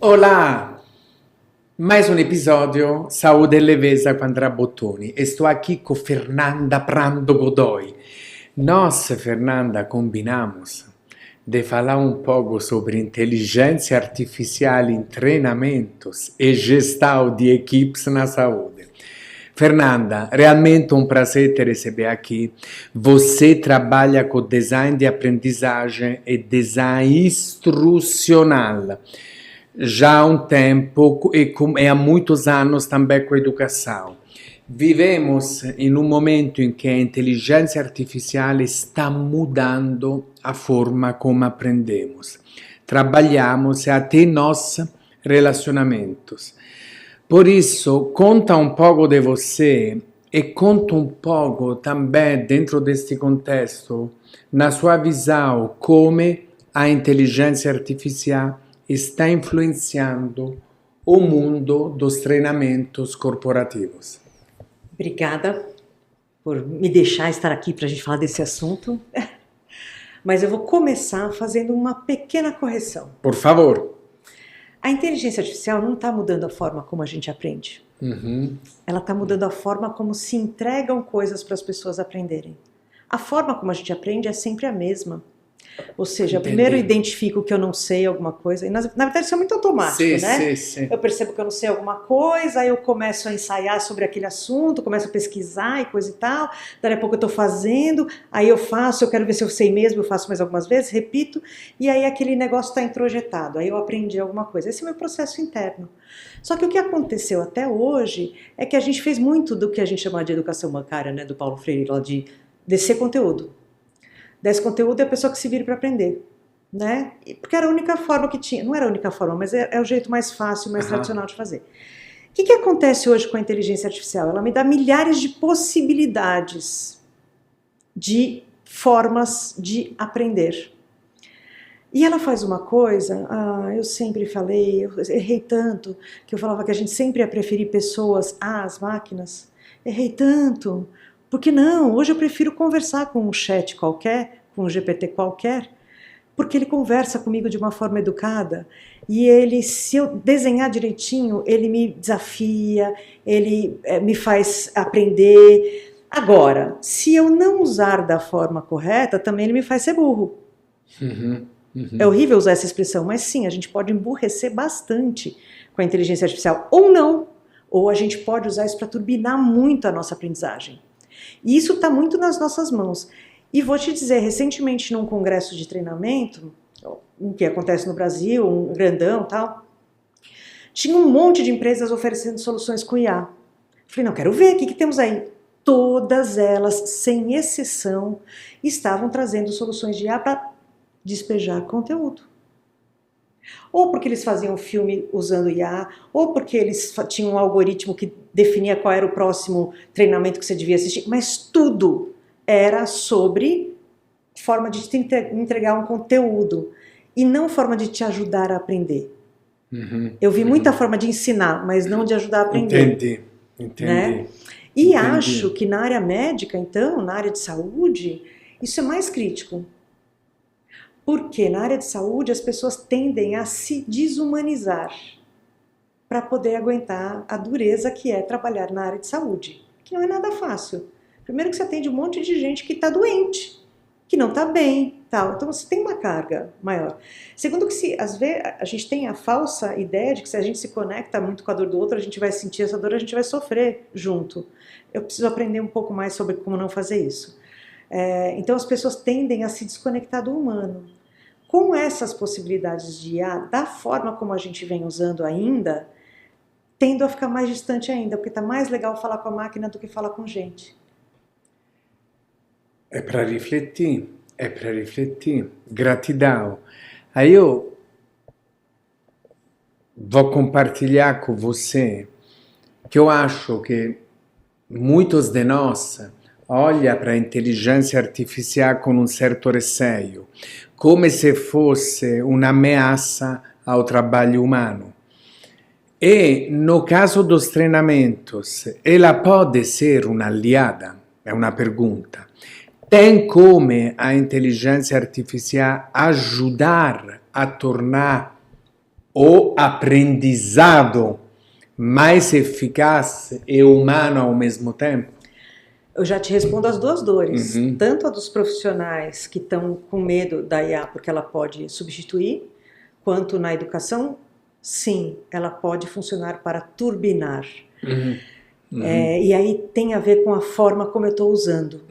Olá! Mais um episódio Saúde e Leveza com Andrea Bottoni. Estou aqui com Fernanda Prando Godoy. Nós, Fernanda, combinamos de falar um pouco sobre inteligência artificial em treinamentos e gestão de equipes na saúde. Fernanda, realmente um prazer te receber aqui. Você trabalha com design de aprendizagem e design instrucional já há um tempo e há muitos anos também com a educação. Vivemos em um momento em que a inteligência artificial está mudando a forma como aprendemos, trabalhamos e até nossos relacionamentos. Por isso, conta um pouco de você e conta um pouco também dentro deste contexto, na sua visão, como a inteligência artificial está influenciando o mundo dos treinamentos corporativos. Obrigada por me deixar estar aqui para a gente falar desse assunto. Mas eu vou começar fazendo uma pequena correção. Por favor. A inteligência artificial não está mudando a forma como a gente aprende. Ela está mudando a forma como se entregam coisas para as pessoas aprenderem. A forma como a gente aprende é sempre a mesma. Ou seja, primeiro eu identifico que eu não sei alguma coisa, e na verdade isso é muito automático, né? Sim. Eu percebo que eu não sei alguma coisa, aí eu começo a ensaiar sobre aquele assunto, começo a pesquisar e coisa e tal, daí a pouco eu estou fazendo, aí eu faço, eu quero ver se eu sei mesmo, eu faço mais algumas vezes, repito, e aí aquele negócio está introjetado, aí eu aprendi alguma coisa. Esse é o meu processo interno. Só que o que aconteceu até hoje é que a gente fez muito do que a gente chama de educação bancária, né, do Paulo Freire, lá de descer conteúdo. Desse conteúdo é a pessoa que se vira para aprender, né? Porque era a única forma que tinha, não era a única forma, mas é o jeito mais fácil, mais tradicional de fazer. O que acontece hoje com a inteligência artificial? Ela me dá milhares de possibilidades de formas de aprender. E ela faz uma coisa, eu sempre falei, eu errei tanto, que eu falava que a gente sempre ia preferir pessoas às máquinas. Errei tanto. Porque não, hoje eu prefiro conversar com um chat qualquer, com um GPT qualquer, porque ele conversa comigo de uma forma educada, e ele, se eu desenhar direitinho, ele me desafia, ele me faz aprender. Agora, se eu não usar da forma correta, também ele me faz ser burro. É horrível usar essa expressão, mas sim, a gente pode emburrecer bastante com a inteligência artificial, ou não, ou a gente pode usar isso para turbinar muito a nossa aprendizagem. E isso está muito nas nossas mãos. E vou te dizer, recentemente num congresso de treinamento, que acontece no Brasil, um grandão e tal, tinha um monte de empresas oferecendo soluções com IA. Falei, não, quero ver, o que temos aí? Todas elas, sem exceção, estavam trazendo soluções de IA para despejar conteúdo. Ou porque eles faziam filme usando IA, ou porque eles tinham um algoritmo que definia qual era o próximo treinamento que você devia assistir, mas tudo era sobre forma de te entregar um conteúdo e não forma de te ajudar a aprender. Eu vi muita forma de ensinar, mas não de ajudar a aprender. Entendi. Né? E acho que na área médica, então, na área de saúde, isso é mais crítico. Porque na área de saúde as pessoas tendem a se desumanizar para poder aguentar a dureza que é trabalhar na área de saúde, que não é nada fácil. Primeiro que você atende um monte de gente que está doente, que não está bem, tal. Então você tem uma carga maior. Segundo que às vezes a gente tem a falsa ideia de que se a gente se conecta muito com a dor do outro, a gente vai sentir essa dor, a gente vai sofrer junto. Eu preciso aprender um pouco mais sobre como não fazer isso. Então as pessoas tendem a se desconectar do humano. Com essas possibilidades de IA, da forma como a gente vem usando ainda, tendo a ficar mais distante ainda, porque está mais legal falar com a máquina do que falar com gente. É para refletir. Gratidão. Aí eu vou compartilhar com você que eu acho que muitos de nós olham para a inteligência artificial com um certo receio, come se fosse uma ameaça ao trabalho humano. E no caso dos treinamentos, ela pode ser uma aliada? É uma pergunta. Tem como a inteligência artificial ajudar a tornar o aprendizado mais eficaz e humano ao mesmo tempo? Eu já te respondo as duas dores, tanto a dos profissionais que estão com medo da IA porque ela pode substituir, quanto na educação, sim, ela pode funcionar para turbinar. E aí tem a ver com a forma como eu estou usando.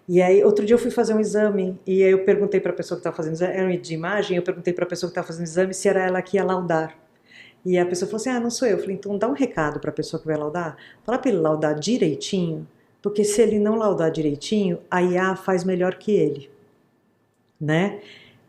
E aí, outro dia eu fui fazer um exame e aí eu perguntei para a pessoa que estava fazendo exame, era de imagem, eu perguntei para a pessoa que estava fazendo exame se era ela que ia laudar. E a pessoa falou assim, não sou eu. Eu falei, então dá um recado para a pessoa que vai laudar, fala para ele laudar direitinho, porque se ele não laudar direitinho, a IA faz melhor que ele, né?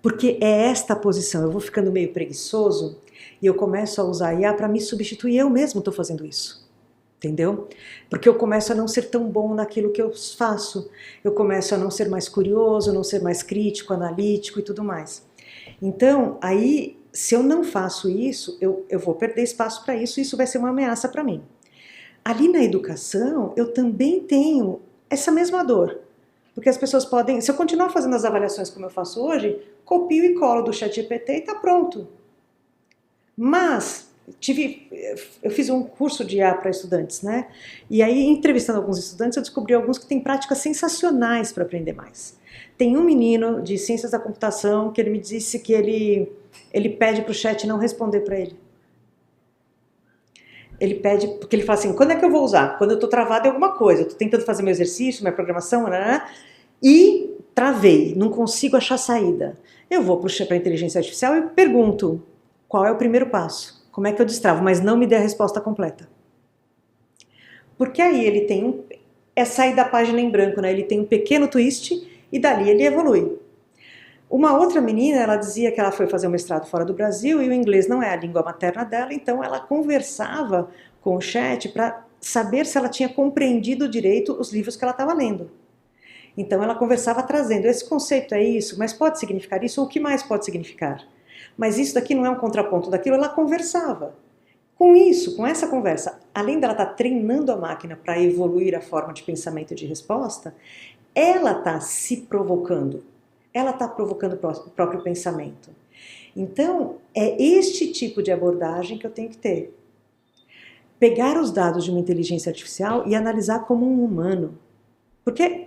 Porque é esta a posição, eu vou ficando meio preguiçoso e eu começo a usar a IA para me substituir, eu mesmo estou fazendo isso. Entendeu? Porque eu começo a não ser tão bom naquilo que eu faço. Eu começo a não ser mais curioso, não ser mais crítico, analítico e tudo mais. Então, aí, se eu não faço isso, eu vou perder espaço para isso e isso vai ser uma ameaça para mim. Ali na educação, eu também tenho essa mesma dor. Porque as pessoas podem, se eu continuar fazendo as avaliações como eu faço hoje, copio e colo do ChatGPT e está pronto. Mas eu fiz um curso de IA para estudantes, né? E aí, entrevistando alguns estudantes, eu descobri alguns que têm práticas sensacionais para aprender mais. Tem um menino de ciências da computação que ele me disse que ele pede para o chat não responder para ele. Ele pede, porque ele fala assim, quando é que eu vou usar? Quando eu estou travado em alguma coisa, eu estou tentando fazer meu exercício, minha programação, né? E travei, não consigo achar saída. Eu vou para a inteligência artificial e pergunto, qual é o primeiro passo? Como é que eu destravo? Mas não me dê a resposta completa. Porque aí ele tem é sair da página em branco, né? Ele tem um pequeno twist e dali ele evolui. Uma outra menina, ela dizia que ela foi fazer um mestrado fora do Brasil e o inglês não é a língua materna dela, então ela conversava com o chat para saber se ela tinha compreendido direito os livros que ela estava lendo. Então ela conversava trazendo, esse conceito é isso, mas pode significar isso, ou o que mais pode significar? Mas isso daqui não é um contraponto daquilo, ela conversava. Com isso, com essa conversa, além dela estar treinando a máquina para evoluir a forma de pensamento e de resposta, ela está se provocando. Ela está provocando o próprio pensamento. Então, é este tipo de abordagem que eu tenho que ter. Pegar os dados de uma inteligência artificial e analisar como um humano. Porque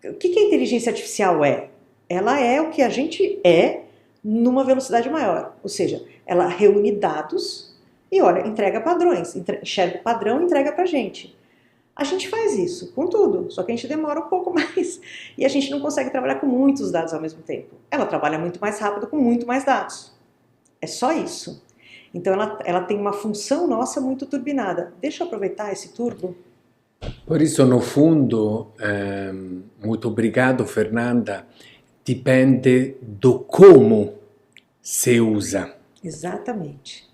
o que a inteligência artificial é? Ela é o que a gente é numa velocidade maior. Ou seja, ela reúne dados e, olha, entrega padrões. Enxerga o padrão e entrega pra gente. A gente faz isso com tudo, só que a gente demora um pouco mais. E a gente não consegue trabalhar com muitos dados ao mesmo tempo. Ela trabalha muito mais rápido com muito mais dados. É só isso. Então ela tem uma função nossa muito turbinada. Deixa eu aproveitar esse turbo. Por isso, no fundo, muito obrigado, Fernanda, dipende do como se usa. Exatamente.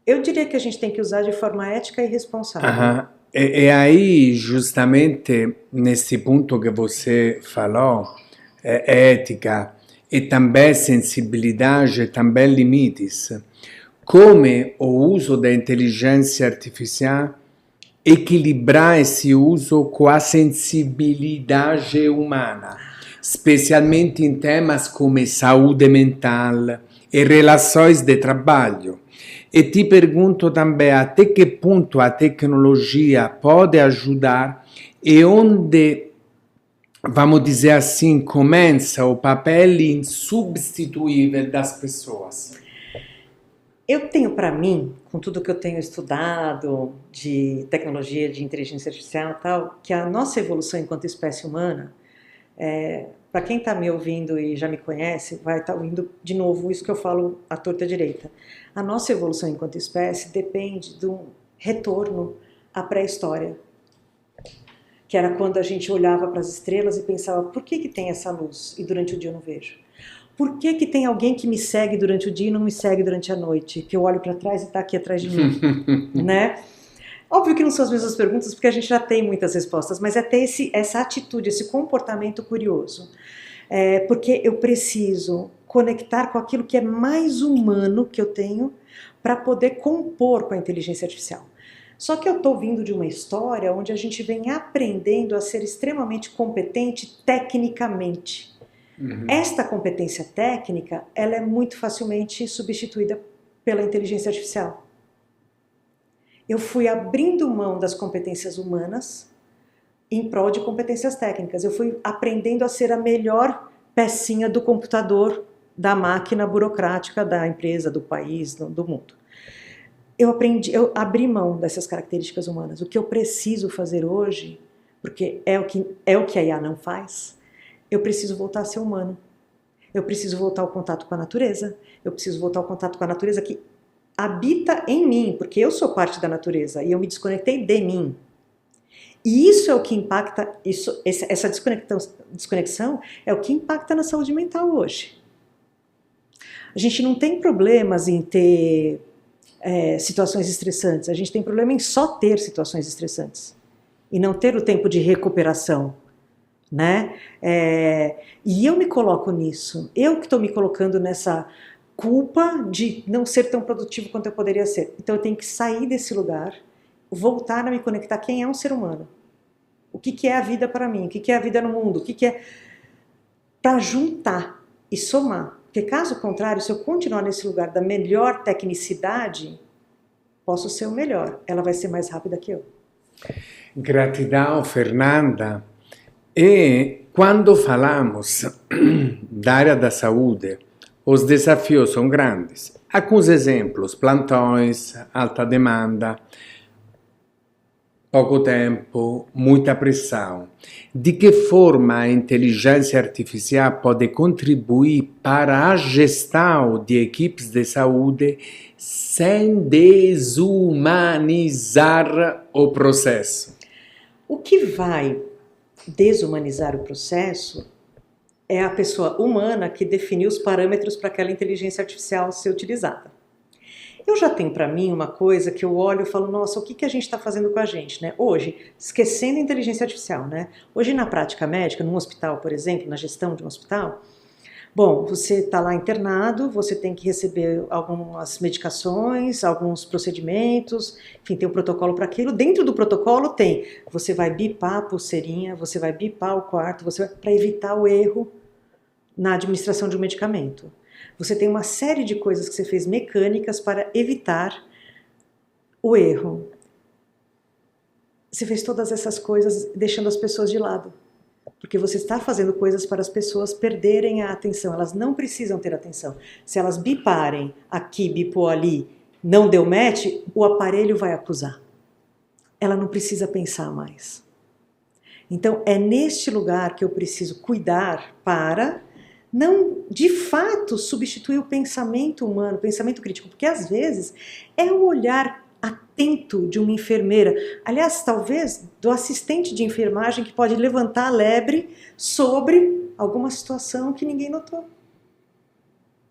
Eu diria que a gente tem que usar de forma ética e responsável. E aí, justamente, nesse ponto que você falou, ética e também sensibilidade e também limites, come o uso da inteligência artificial equilibrar esse uso com a sensibilidade humana, especialmente em temas como saúde mental e relações de trabalho. E ti pergunto também até que ponto a tecnologia pode ajudar e onde, vamos dizer assim, começa o papel insubstituível das pessoas. Eu tenho para mim, com tudo que eu tenho estudado de tecnologia, de inteligência artificial e tal, que a nossa evolução enquanto espécie humana, para quem está me ouvindo e já me conhece, vai estar ouvindo de novo isso que eu falo à torta direita. A nossa evolução enquanto espécie depende de um retorno à pré-história, que era quando a gente olhava para as estrelas e pensava, por que tem essa luz e durante o dia eu não vejo? Por que tem alguém que me segue durante o dia e não me segue durante a noite? Que eu olho para trás e está aqui atrás de mim, né? Óbvio que não são as mesmas perguntas, porque a gente já tem muitas respostas, mas é ter essa atitude, esse comportamento curioso. Porque eu preciso conectar com aquilo que é mais humano que eu tenho para poder compor com a inteligência artificial. Só que eu estou vindo de uma história onde a gente vem aprendendo a ser extremamente competente tecnicamente. Esta competência técnica, ela é muito facilmente substituída pela inteligência artificial. Eu fui abrindo mão das competências humanas em prol de competências técnicas. Eu fui aprendendo a ser a melhor pecinha do computador, da máquina burocrática da empresa, do país, do mundo. Eu abri mão dessas características humanas. O que eu preciso fazer hoje, porque é o que a IA não faz, eu preciso voltar a ser humano. Eu preciso voltar ao contato com a natureza. Eu preciso voltar ao contato com a natureza que habita em mim, porque eu sou parte da natureza e eu me desconectei de mim. E isso é o que impacta, essa desconexão é o que impacta na saúde mental hoje. A gente não tem problemas em ter situações estressantes, a gente tem problema em só ter situações estressantes e não ter o tempo de recuperação, né? E eu me coloco nisso, eu que estou me colocando nessa culpa de não ser tão produtivo quanto eu poderia ser. Então eu tenho que sair desse lugar, voltar a me conectar quem é um ser humano. O que é a vida para mim? O que é a vida no mundo? O que é para juntar e somar? Porque caso contrário, se eu continuar nesse lugar da melhor tecnicidade, posso ser o melhor. Ela vai ser mais rápida que eu. Gratidão, Fernanda. E quando falamos da área da saúde, os desafios são grandes. Alguns exemplos: plantões, alta demanda, pouco tempo, muita pressão. De que forma a inteligência artificial pode contribuir para a gestão de equipes de saúde sem desumanizar o processo? O que vai desumanizar o processo é a pessoa humana que definiu os parâmetros para aquela inteligência artificial ser utilizada. Eu já tenho para mim uma coisa que eu olho e falo, nossa, o que a gente está fazendo com a gente, né? Hoje, esquecendo a inteligência artificial, né? Hoje na prática médica, num hospital, por exemplo, na gestão de um hospital, bom, você está lá internado, você tem que receber algumas medicações, alguns procedimentos, enfim, tem um protocolo para aquilo. Dentro do protocolo tem, você vai bipar a pulseirinha, você vai bipar o quarto, para evitar o erro na administração de um medicamento. Você tem uma série de coisas que você fez mecânicas para evitar o erro. Você fez todas essas coisas deixando as pessoas de lado. Porque você está fazendo coisas para as pessoas perderem a atenção. Elas não precisam ter atenção. Se elas biparem aqui, bipou ali, não deu match, o aparelho vai acusar. Ela não precisa pensar mais. Então, é neste lugar que eu preciso cuidar para não, de fato, substituir o pensamento humano, o pensamento crítico. Porque, às vezes, é o olhar atento de uma enfermeira, aliás, talvez do assistente de enfermagem que pode levantar a lebre sobre alguma situação que ninguém notou,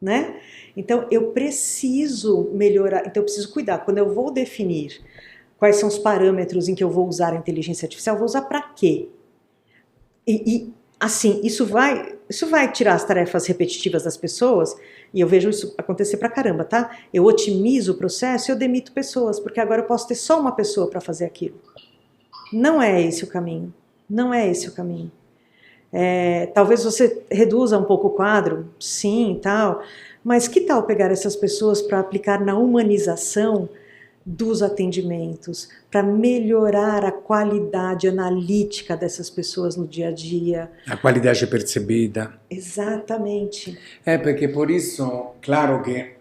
né? Então eu preciso melhorar, então eu preciso cuidar. Quando eu vou definir quais são os parâmetros em que eu vou usar a inteligência artificial, eu vou usar para quê? Assim, isso vai tirar as tarefas repetitivas das pessoas, e eu vejo isso acontecer pra caramba, tá? Eu otimizo o processo e eu demito pessoas, porque agora eu posso ter só uma pessoa para fazer aquilo. Não é esse o caminho. Não é esse o caminho. Talvez você reduza um pouco o quadro, sim, tal, mas que tal pegar essas pessoas para aplicar na humanização dos atendimentos, para melhorar a qualidade analítica dessas pessoas no dia a dia. A qualidade percebida. Exatamente. Perché por isso, claro che,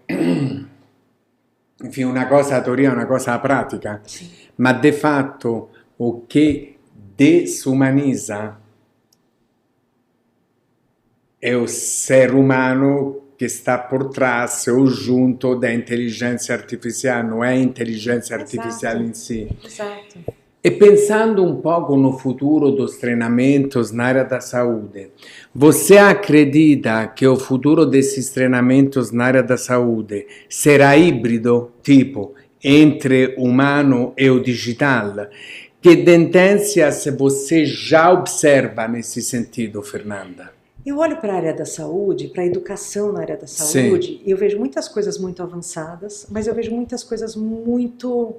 enfim, una cosa a teoria è una cosa a pratica, Sim. ma de fatto o che desumaniza é o ser humano que está por trás ou junto da inteligência artificial, não é a inteligência artificial em si. Exato. E pensando um pouco no futuro dos treinamentos na área da saúde, você acredita que o futuro desses treinamentos na área da saúde será híbrido, tipo, entre humano e o digital? Que tendências você já observa nesse sentido, Fernanda? Eu olho para a área da saúde, para a educação na área da saúde, e eu vejo muitas coisas muito avançadas, mas eu vejo muitas coisas muito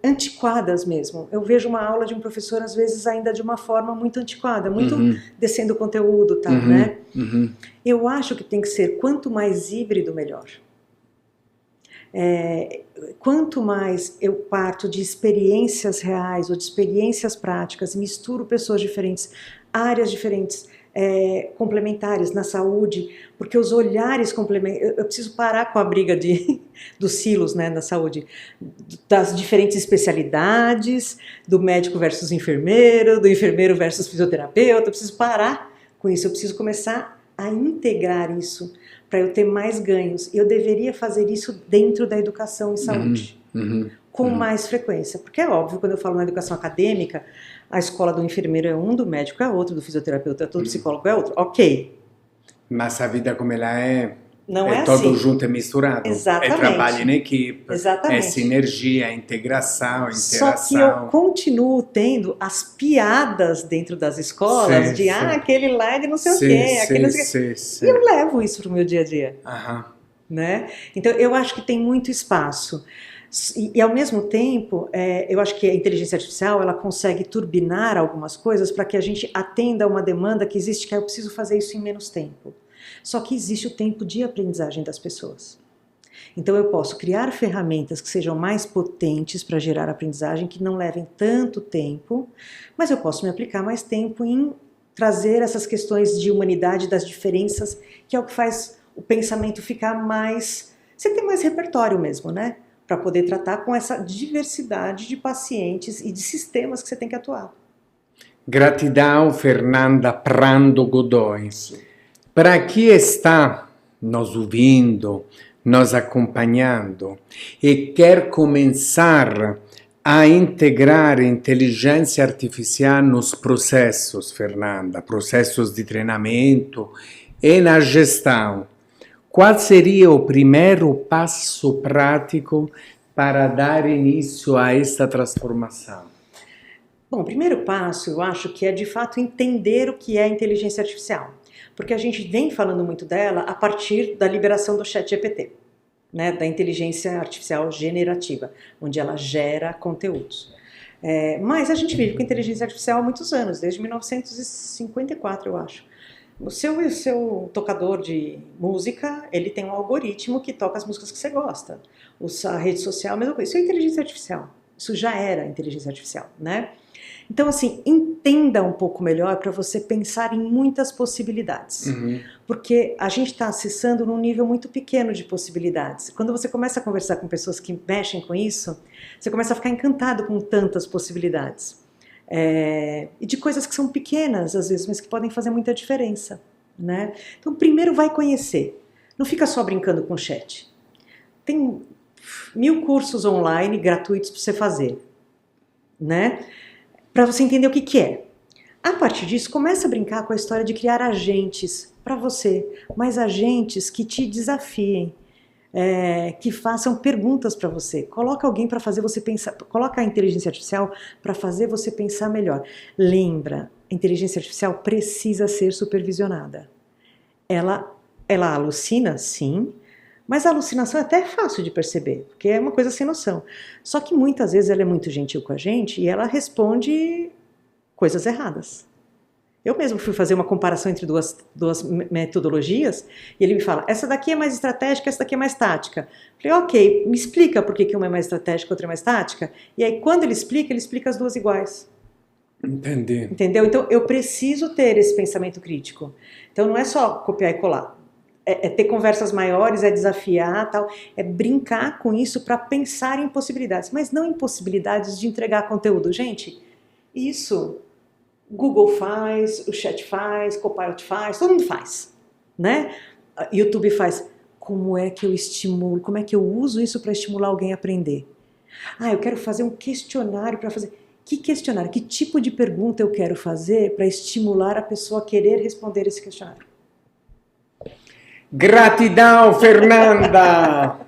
antiquadas mesmo. Eu vejo uma aula de um professor, às vezes, ainda de uma forma muito antiquada, muito descendo o conteúdo, tá, né? Eu acho que tem que ser quanto mais híbrido, melhor. Quanto mais eu parto de experiências reais ou de experiências práticas, misturo pessoas diferentes, áreas diferentes, complementares na saúde, porque os olhares complementares, eu preciso parar com a briga dos silos, né, na saúde, das diferentes especialidades, do médico versus enfermeiro, do enfermeiro versus fisioterapeuta, eu preciso parar com isso, eu preciso começar a integrar isso para eu ter mais ganhos. Eu deveria fazer isso dentro da educação em saúde, com mais frequência, porque é óbvio, quando eu falo na educação acadêmica, a escola do enfermeiro é um, do médico é outro, do fisioterapeuta é outro, do psicólogo é outro, ok. Mas a vida como ela não é todo assim. junto e misturado. Exatamente. É trabalho em equipe, exatamente. é sinergia, integração, interação. Só que eu continuo tendo as piadas dentro das escolas sim, de aquele lá de não sei o quê, aquele não sei o quê. E eu levo isso para o meu dia a dia. Né? Então eu acho que tem muito espaço. E ao mesmo tempo, eu acho que a inteligência artificial ela consegue turbinar algumas coisas para que a gente atenda a uma demanda que existe, que eu preciso fazer isso em menos tempo. Só que existe o tempo de aprendizagem das pessoas. Então eu posso criar ferramentas que sejam mais potentes para gerar aprendizagem, que não levem tanto tempo, mas eu posso me aplicar mais tempo em trazer essas questões de humanidade, das diferenças, que é o que faz o pensamento ficar mais... Você tem mais repertório mesmo, né? Para poder tratar com essa diversidade de pacientes e de sistemas que você tem que atuar. Gratidão, Fernanda Prando Godoy. Para quem está nos ouvindo, nos acompanhando e quer começar a integrar inteligência artificial nos processos, Fernanda, processos de treinamento e na gestão, qual seria o primeiro passo prático para dar início a esta transformação? Bom, o primeiro passo, eu acho que é de fato entender o que é inteligência artificial, porque a gente vem falando muito dela a partir da liberação do ChatGPT, né, da inteligência artificial generativa, onde ela gera conteúdos. Mas a gente vive com inteligência artificial há muitos anos, desde 1954, eu acho. O seu tocador de música, ele tem um algoritmo que toca as músicas que você gosta. A rede social, a mesma coisa. Isso é inteligência artificial. Isso já era inteligência artificial, né? Então, assim, entenda um pouco melhor para você pensar em muitas possibilidades. Porque a gente está acessando num nível muito pequeno de possibilidades. Quando você começa a conversar com pessoas que mexem com isso, você começa a ficar encantado com tantas possibilidades. E de coisas que são pequenas, às vezes, mas que podem fazer muita diferença, né? Então, primeiro vai conhecer. Não fica só brincando com o chat. Tem 1000 cursos online gratuitos para você fazer, né? Para você entender o que é. A partir disso, começa a brincar com a história de criar agentes para você, mas agentes que te desafiem, que façam perguntas para você. Coloca alguém para fazer você pensar, coloca a inteligência artificial para fazer você pensar melhor. Lembra, a inteligência artificial precisa ser supervisionada. Ela alucina, sim, mas a alucinação é até fácil de perceber, porque é uma coisa sem noção. Só que muitas vezes ela é muito gentil com a gente e ela responde coisas erradas. Eu mesmo fui fazer uma comparação entre duas metodologias e ele me fala, essa daqui é mais estratégica, essa daqui é mais tática. Eu falei, ok, me explica por que uma é mais estratégica e outra é mais tática. E aí quando ele explica as duas iguais. Entendi. Entendeu? Então eu preciso ter esse pensamento crítico. Então não é só copiar e colar. É ter conversas maiores, é desafiar, tal, é brincar com isso para pensar em possibilidades, mas não em possibilidades de entregar conteúdo. Gente, isso Google faz, o chat faz, Copilot faz, todo mundo faz, né? YouTube faz. Como é que eu estimulo, como é que eu uso isso para estimular alguém a aprender? Eu quero fazer um questionário para fazer... Que questionário? Que tipo de pergunta eu quero fazer para estimular a pessoa a querer responder esse questionário? Gratidão, Fernanda!